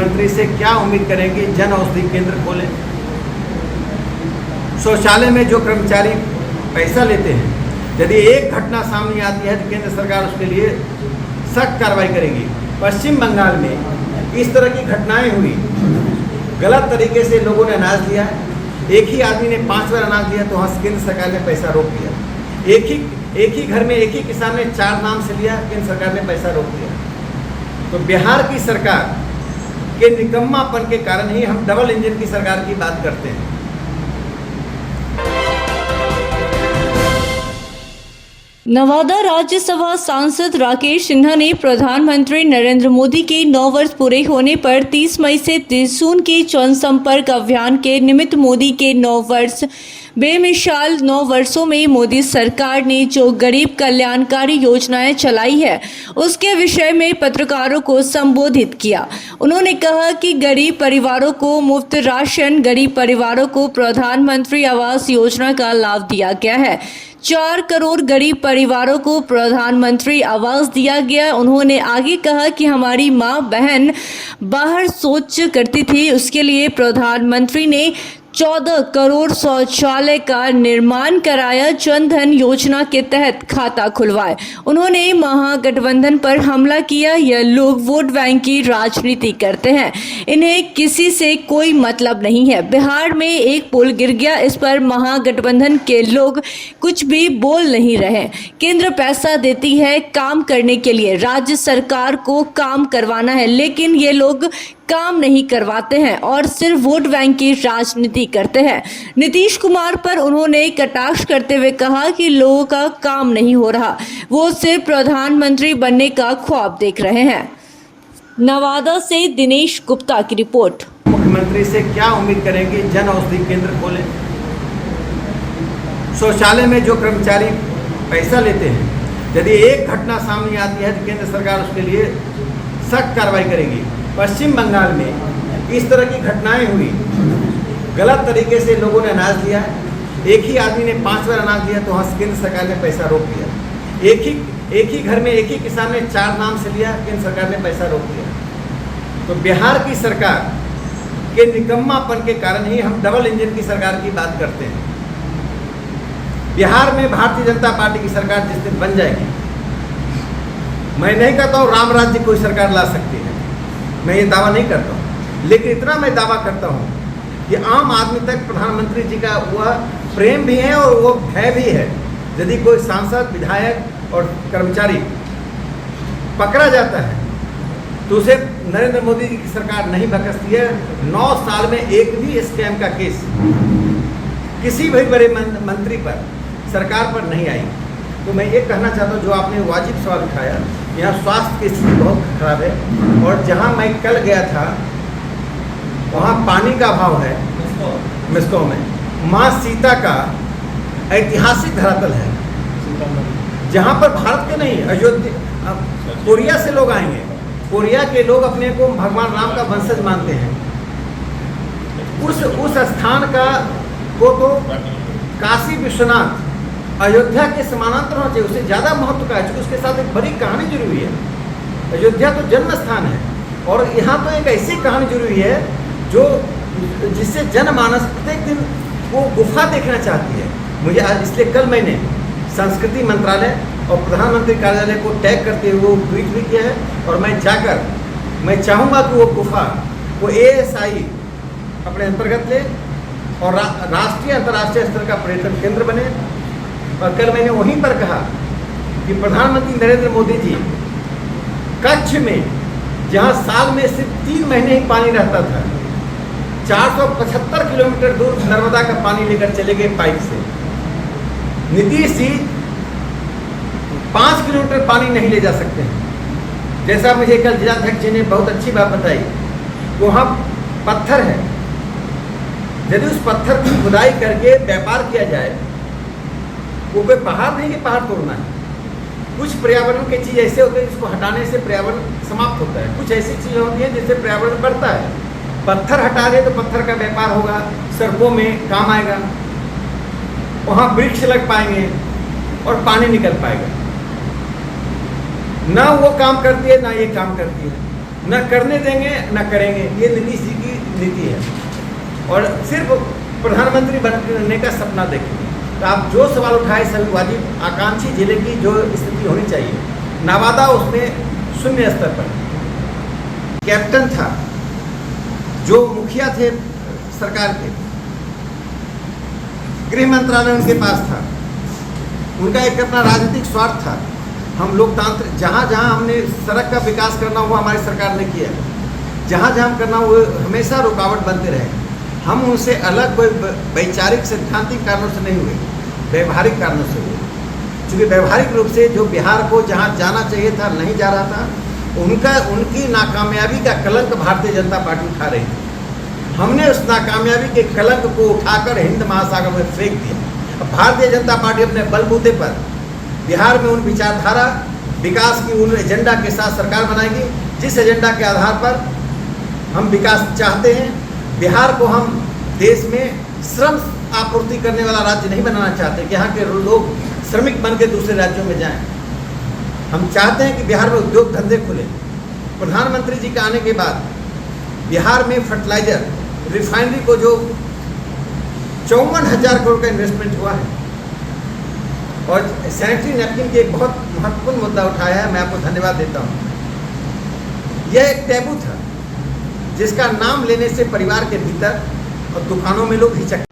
मुख्यमंत्री से क्या उम्मीद करेंगे? जन औषधि केंद्र खोलें। शौचालय में जो कर्मचारी पैसा लेते हैं, यदि एक घटना सामने आती है तो केंद्र सरकार उसके लिए सख्त कार्रवाई करेगी। पश्चिम बंगाल में इस तरह की घटनाएं हुई, गलत तरीके से लोगों ने अनाज लिया, एक ही आदमी ने 5 बार अनाज लिया तो वहाँ केंद्र सरकार ने पैसा रोक दिया। एक ही घर में एक ही किसान ने 4 नाम से लिया, केंद्र सरकार ने पैसा रोक दिया। तो बिहार की सरकार के निकम्मापन के कारण ही हम डबल इंजन की सरकार की बात करते हैं। नवादा राज्यसभा सांसद राकेश सिन्हा ने प्रधानमंत्री नरेंद्र मोदी के 9 वर्ष पूरे होने पर 30 मई से 30 जून के जनसंपर्क अभियान के निमित्त मोदी के 9 वर्ष बेमिसाल 9 वर्षों में मोदी सरकार ने जो गरीब कल्याणकारी योजनाएं चलाई है उसके विषय में पत्रकारों को संबोधित किया। उन्होंने कहा कि गरीब परिवारों को मुफ्त राशन, गरीब परिवारों को प्रधानमंत्री आवास योजना का लाभ दिया गया है। 4 करोड़ गरीब परिवारों को प्रधानमंत्री आवास दिया गया। उन्होंने आगे कहा कि हमारी माँ बहन बाहर शौच करती थी, उसके लिए प्रधानमंत्री ने 14 करोड़ शौचालय का निर्माण कराया, जनधन योजना के तहत खाता खुलवाए। उन्होंने महागठबंधन पर हमला किया। यह लोग वोट बैंक की राजनीति करते हैं, इन्हें किसी से कोई मतलब नहीं है। बिहार में एक पुल गिर गया, इस पर महागठबंधन के लोग कुछ भी बोल नहीं रहे। केंद्र पैसा देती है काम करने के लिए, राज्य सरकार को काम करवाना है, लेकिन ये लोग काम नहीं करवाते हैं और सिर्फ वोट बैंक की राजनीति करते हैं। नीतीश कुमार पर उन्होंने कटाक्ष करते हुए कहा कि लोगों का काम नहीं हो रहा, वो सिर्फ प्रधानमंत्री बनने का ख्वाब देख रहे हैं। नवादा से दिनेश गुप्ता की रिपोर्ट। मुख्यमंत्री से क्या उम्मीद करेंगे? जन औषधि केंद्र खोलें। शौचालय में जो कर्मचारी पैसा लेते हैं, यदि एक घटना सामने आती है तो केंद्र सरकार उसके लिए सख्त कार्रवाई करेगी। पश्चिम बंगाल में इस तरह की घटनाएं हुई, गलत तरीके से लोगों ने अनाज लिया, एक ही आदमी ने 5 बार अनाज लिया तो वहाँ केंद्र सरकार ने पैसा रोक दिया। एक ही घर में एक ही किसान ने 4 नाम से लिया, केंद्र सरकार ने पैसा रोक दिया। तो बिहार की सरकार के निकम्मापन के कारण ही हम डबल इंजन की सरकार की बात करते हैं। बिहार में भारतीय जनता पार्टी की सरकार जिस दिन बन जाएगी, मैं नहीं कहता हूँ राम राज्य कोई सरकार ला सकती है, मैं ये दावा नहीं करता हूँ, लेकिन इतना मैं दावा करता हूँ कि आम आदमी तक प्रधानमंत्री जी का वह प्रेम भी है और वो भय भी है। यदि कोई सांसद, विधायक और कर्मचारी पकड़ा जाता है तो उसे नरेंद्र मोदी जी की सरकार नहीं बख्शती है। 9 साल में एक भी स्कैम का केस किसी भी बड़े मंत्री पर, सरकार पर नहीं आई। तो मैं ये कहना चाहता हूँ, जो आपने वाजिब सवाल उठाया, यहाँ स्वास्थ्य की स्थिति बहुत खराब है और जहाँ मैं कल गया था वहाँ पानी का अभाव है। मिस्को में माँ सीता का ऐतिहासिक धरातल है, जहाँ पर भारत के नहीं, अयोध्या, कोरिया से लोग आएंगे। कोरिया के लोग अपने को भगवान राम का वंशज मानते हैं। उस स्थान का को तो काशी विश्वनाथ, अयोध्या के समानांतर होना चाहिए, उससे ज़्यादा महत्व का है, क्योंकि उसके साथ एक बड़ी कहानी जुड़ी हुई है। अयोध्या तो जन्म स्थान है और यहाँ तो एक ऐसी कहानी जुड़ी हुई है जो जिससे जनमानस प्रत्येक दिन वो गुफा देखना चाहती है। मुझे आज इसलिए कल मैंने संस्कृति मंत्रालय और प्रधानमंत्री कार्यालय को टैग करते हुए वो ट्वीट भी किया है और मैं जाकर मैं चाहूँगा कि वो गुफा वो ASI अपने अंतर्गत ले और राष्ट्रीय अंतर्राष्ट्रीय स्तर का पर्यटन केंद्र बने। और कल मैंने वहीं पर कहा कि प्रधानमंत्री नरेंद्र मोदी जी कच्छ में, जहां साल में सिर्फ 3 महीने ही पानी रहता था, 475 किलोमीटर दूर नर्मदा का पानी लेकर चले गए पाइप से। नीतीश जी 5 किलोमीटर पानी नहीं ले जा सकते हैं। जैसा मुझे कल जिलाध्यक्ष जी ने बहुत अच्छी बात बताई, वहाँ पत्थर है, यदि उस पत्थर की खुदाई करके व्यापार किया जाए, वो कोई पहाड़ नहीं कि पहाड़ तोड़ना है। कुछ पर्यावरण की चीज़ ऐसे होते हैं जिसको हटाने से पर्यावरण समाप्त होता है, कुछ ऐसी चीज़ें होती हैं जिससे पर्यावरण बढ़ता है। पत्थर हटा दे तो पत्थर का व्यापार होगा, सड़कों में काम आएगा, वहाँ वृक्ष लग पाएंगे और पानी निकल पाएगा। ना वो काम करती है ना ये काम करती है। न करने देंगे न करेंगे, ये नीतीश जी की नीति है। और सिर्फ प्रधानमंत्री बनने का सपना देखेंगे। तो आप जो सवाल उठाए सभी वाजिब, आकांक्षी जिले की जो स्थिति होनी चाहिए, नवादा उसमें 0 स्तर पर। कैप्टन था, जो मुखिया थे सरकार के, गृह मंत्रालय उनके पास था, उनका एक अपना राजनीतिक स्वार्थ था। हम लोकतांत्रिक जहाँ जहाँ हमने सड़क का विकास करना हुआ हमारी सरकार ने किया, जहाँ जहाँ करना हुआ हमेशा रुकावट बनते रहे। हम उनसे अलग कोई वैचारिक सैद्धांतिक कारणों से नहीं हुए, व्यवहारिक कारणों से हुए। क्योंकि व्यवहारिक रूप से जो बिहार को जहाँ जाना चाहिए था नहीं जा रहा था, उनकी नाकामयाबी का कलंक भारतीय जनता पार्टी उठा रही थी। हमने उस नाकामयाबी के कलंक को उठाकर हिंद महासागर में फेंक दिया। अब भारतीय जनता पार्टी अपने बलबूते पर बिहार में उन विचारधारा विकास की उन एजेंडा के साथ सरकार बनाएगी, जिस एजेंडा के आधार पर हम विकास चाहते हैं। बिहार को हम देश में श्रम आपूर्ति करने वाला राज्य नहीं बनाना चाहते कि यहाँ के लोग श्रमिक बन के दूसरे राज्यों में जाएं। हम चाहते हैं कि बिहार में उद्योग धंधे खुले। प्रधानमंत्री जी के आने के बाद बिहार में फर्टिलाइजर रिफाइनरी को जो 54,000 करोड़ का इन्वेस्टमेंट हुआ है, और सैनिटरी नैपकिन के एक बहुत महत्वपूर्ण मुद्दा उठाया है, मैं आपको धन्यवाद देता हूँ। यह एक टैबू था जिसका नाम लेने से परिवार के भीतर और दुकानों में लोग हिचक